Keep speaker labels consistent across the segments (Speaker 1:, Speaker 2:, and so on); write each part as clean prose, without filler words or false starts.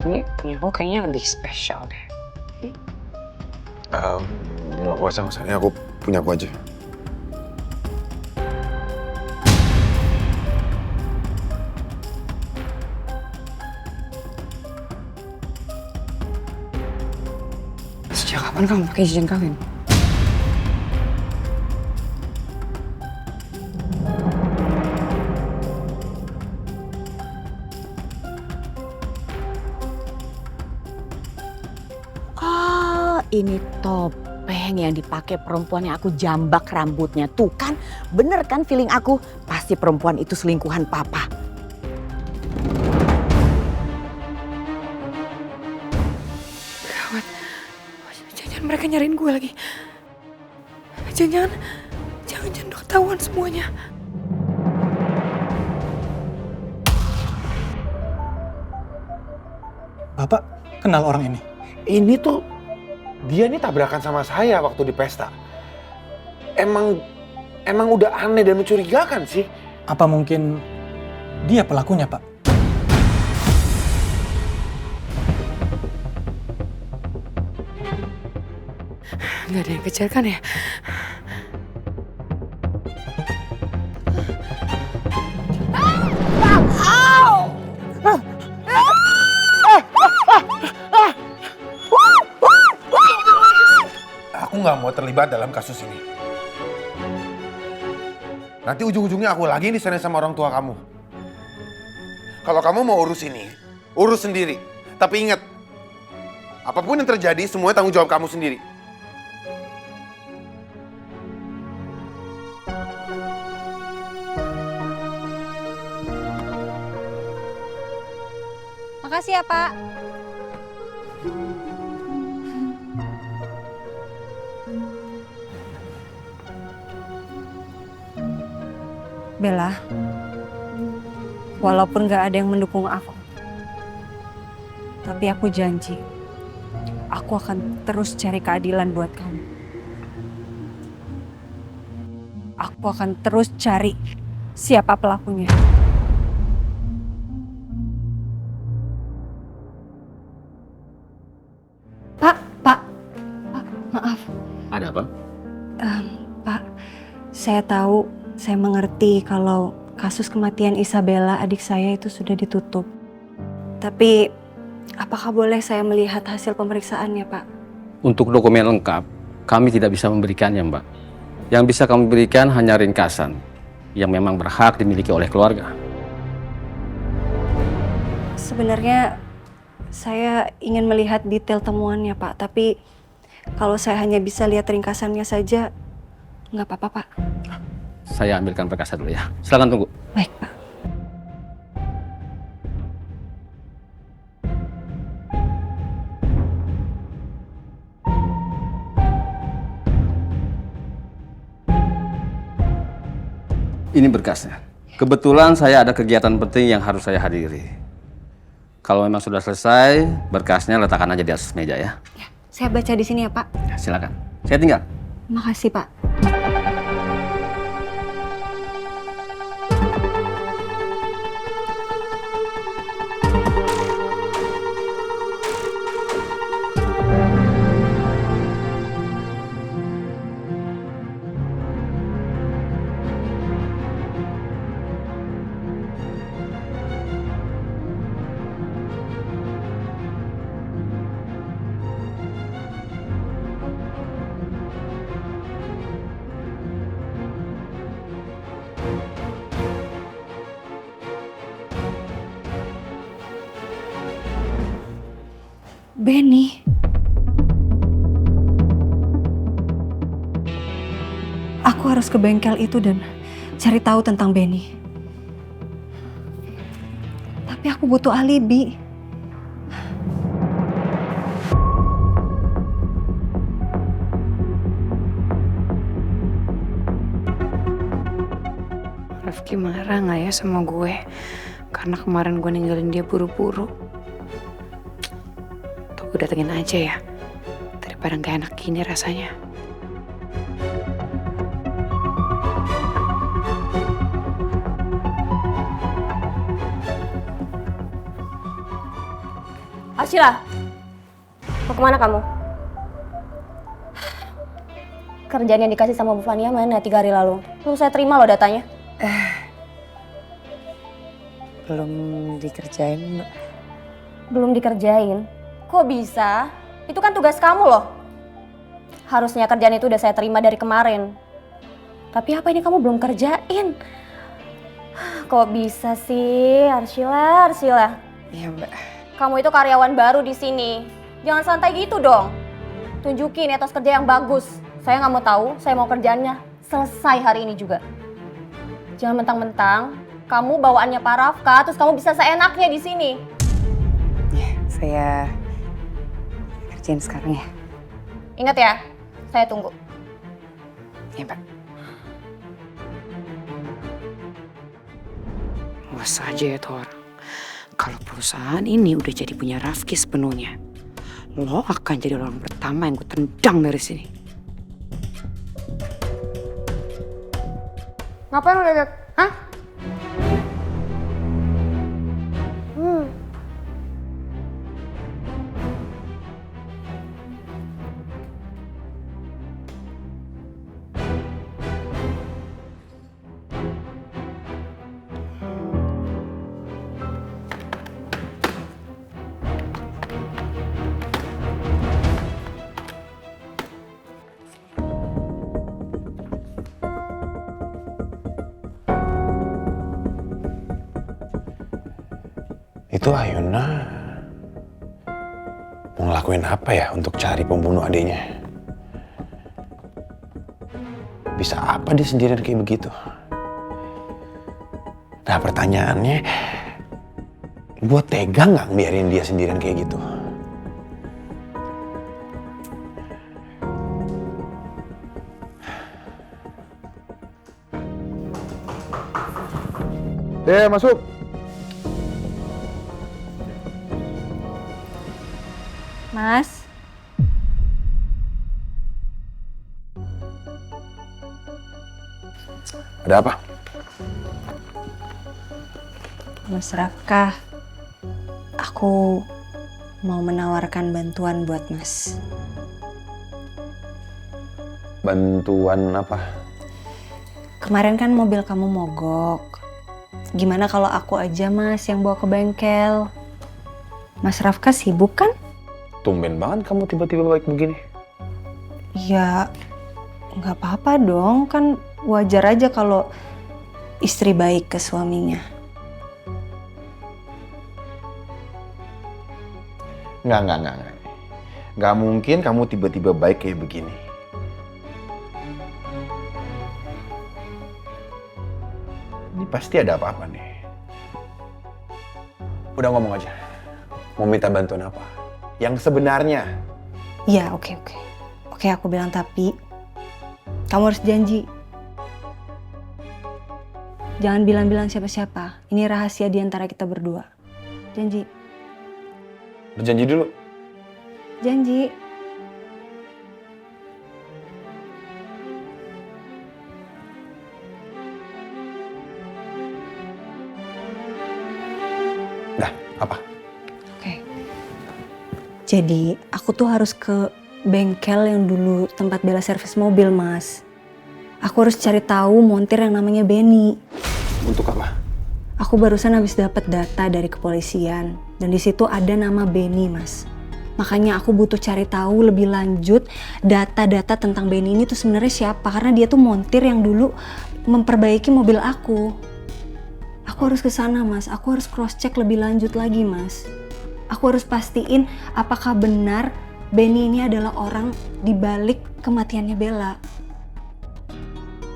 Speaker 1: Ini punya aku kayaknya lebih spesial deh.
Speaker 2: Nggak usah. Ini aku punya aku aja.
Speaker 1: Sejak kapan kamu pakai cincin kawin?
Speaker 3: Oh, ini topeng yang dipakai perempuan yang aku jambak rambutnya. Tuh kan, bener kan feeling aku? Pasti perempuan itu selingkuhan papa.
Speaker 1: Gawat. Jangan mereka nyariin gue lagi. Jangan udah ketahuan semuanya.
Speaker 4: Bapak kenal orang ini?
Speaker 2: Ini tuh dia nih tabrakan sama saya waktu di pesta. Emang udah aneh dan mencurigakan sih.
Speaker 4: Apa mungkin dia pelakunya, Pak?
Speaker 1: Gak ada yang kejar kan ya?
Speaker 2: Aku nggak mau terlibat dalam kasus ini. Nanti ujung-ujungnya aku lagi disana sama orang tua kamu. Kalau kamu mau urus ini, urus sendiri. Tapi ingat, apapun yang terjadi, semuanya tanggung jawab kamu sendiri.
Speaker 5: Makasih ya, Pak. Bella, walaupun gak ada yang mendukung aku, tapi aku janji, aku akan terus cari keadilan buat kamu. Aku akan terus cari siapa pelakunya. Pak, maaf.
Speaker 6: Ada apa?
Speaker 5: Pak, saya tahu, saya mengerti kalau kasus kematian Isabella adik saya itu sudah ditutup. Tapi, apakah boleh saya melihat hasil pemeriksaannya, Pak?
Speaker 6: Untuk dokumen lengkap, kami tidak bisa memberikannya, Mbak. Yang bisa kami berikan hanya ringkasan yang memang berhak dimiliki oleh keluarga.
Speaker 5: Sebenarnya saya ingin melihat detail temuannya, Pak. Tapi kalau saya hanya bisa lihat ringkasannya saja, nggak apa-apa, Pak.
Speaker 6: Saya ambilkan perkasa dulu ya. Silakan tunggu.
Speaker 5: Baik, Pak.
Speaker 6: Ini berkasnya. Kebetulan saya ada kegiatan penting yang harus saya hadiri. Kalau memang sudah selesai, berkasnya letakkan aja di atas meja ya.
Speaker 5: Ya, saya baca di sini ya, Pak.
Speaker 6: Ya, silakan. Saya tinggal.
Speaker 5: Makasih, Pak. Benny. Aku harus ke bengkel itu dan cari tahu tentang Benny. Tapi aku butuh alibi.
Speaker 1: Rifki marah nggak ya sama gue? Karena kemarin gue ninggalin dia buru-buru. Tuh gue datengin aja ya. Daripada nggak enak gini rasanya.
Speaker 7: Arsila, mau kemana kamu? Kerjaan yang dikasih sama Bu Fania mana 3 hari lalu? Belum saya terima loh datanya.
Speaker 1: Belum dikerjain, Mbak.
Speaker 7: Belum dikerjain? Kok bisa? Itu kan tugas kamu loh. Harusnya kerjaan itu udah saya terima dari kemarin. Tapi apa ini kamu belum kerjain? Kok bisa sih, Arsila?
Speaker 1: Iya, Mbak.
Speaker 7: Kamu itu karyawan baru di sini. Jangan santai gitu dong. Tunjukin etos kerja yang bagus. Saya nggak mau tahu, saya mau kerjaannya selesai hari ini juga. Jangan mentang-mentang kamu bawaannya Pak Rafka, terus kamu bisa seenaknya di sini.
Speaker 1: Ya, saya kerjain sekarang ya.
Speaker 7: Ingat ya, saya tunggu.
Speaker 1: Iya, Mbak. Awas aja ya tuh orang. Kalau perusahaan ini udah jadi punya Rafki sepenuhnya, lo akan jadi orang pertama yang gue tendang dari sini.
Speaker 7: Ngapain lo lihat? Hah?
Speaker 2: Itu Ayuna mau ngelakuin apa ya untuk cari pembunuh adiknya? Bisa apa dia sendirian kayak begitu? Nah pertanyaannya, gue tega nggak biarin dia sendirian kayak gitu? Masuk.
Speaker 5: Mas,
Speaker 2: Ada apa?
Speaker 5: Mas Rafka, aku mau menawarkan bantuan buat Mas.
Speaker 2: Bantuan apa?
Speaker 5: Kemarin kan mobil kamu mogok. Gimana kalau aku aja Mas yang bawa ke bengkel? Mas Rafka sibuk kan?
Speaker 2: Tumben banget kamu tiba-tiba baik begini.
Speaker 5: Ya, nggak apa-apa dong. Kan wajar aja kalau istri baik ke suaminya.
Speaker 2: Nggak. Nggak mungkin kamu tiba-tiba baik kayak begini. Ini pasti ada apa-apa nih. Udah ngomong aja. Mau minta bantuan apa? Yang sebenarnya.
Speaker 5: Iya, oke. Oke, aku bilang tapi kamu harus janji. Jangan bilang-bilang siapa-siapa. Ini rahasia di antara kita berdua. Janji.
Speaker 2: Berjanji dulu.
Speaker 5: Janji.
Speaker 2: Dah, apa?
Speaker 5: Oke. Jadi, aku tuh harus ke bengkel yang dulu tempat Bella servis mobil, Mas. Aku harus cari tahu montir yang namanya Benny.
Speaker 2: Untuk apa?
Speaker 5: Aku barusan habis dapat data dari kepolisian dan di situ ada nama Benny, Mas. Makanya aku butuh cari tahu lebih lanjut data-data tentang Benny ini tuh sebenarnya siapa, karena dia tuh montir yang dulu memperbaiki mobil aku. Aku harus ke sana, Mas. Aku harus cross check lebih lanjut lagi, Mas. Aku harus pastiin apakah benar Benny ini adalah orang di balik kematiannya Bella.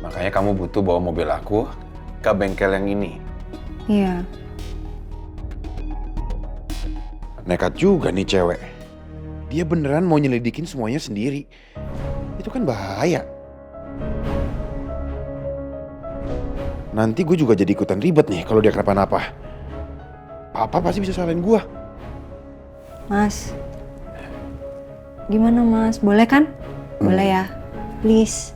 Speaker 2: Makanya kamu butuh bawa mobil aku ke bengkel yang ini.
Speaker 5: Iya.
Speaker 2: Nekat juga nih cewek. Dia beneran mau nyelidikin semuanya sendiri. Itu kan bahaya. Nanti gue juga jadi ikutan ribet nih kalau dia kenapa-napa. Papa pasti bisa salahin gue.
Speaker 5: Mas. Gimana, Mas? Boleh kan? Boleh ya? Please.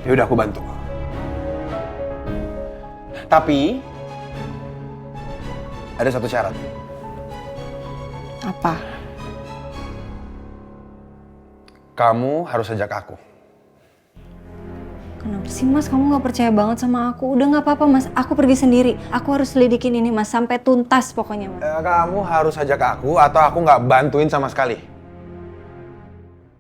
Speaker 2: Ya udah aku bantu. Tapi ada satu syarat.
Speaker 5: Apa?
Speaker 2: Kamu harus ajak aku.
Speaker 5: Kenapa sih Mas, kamu gak percaya banget sama aku? Udah gak apa-apa Mas, aku pergi sendiri. Aku harus selidikin ini Mas, sampai tuntas pokoknya Mas.
Speaker 2: Kamu harus ajak aku atau aku nggak bantuin sama sekali.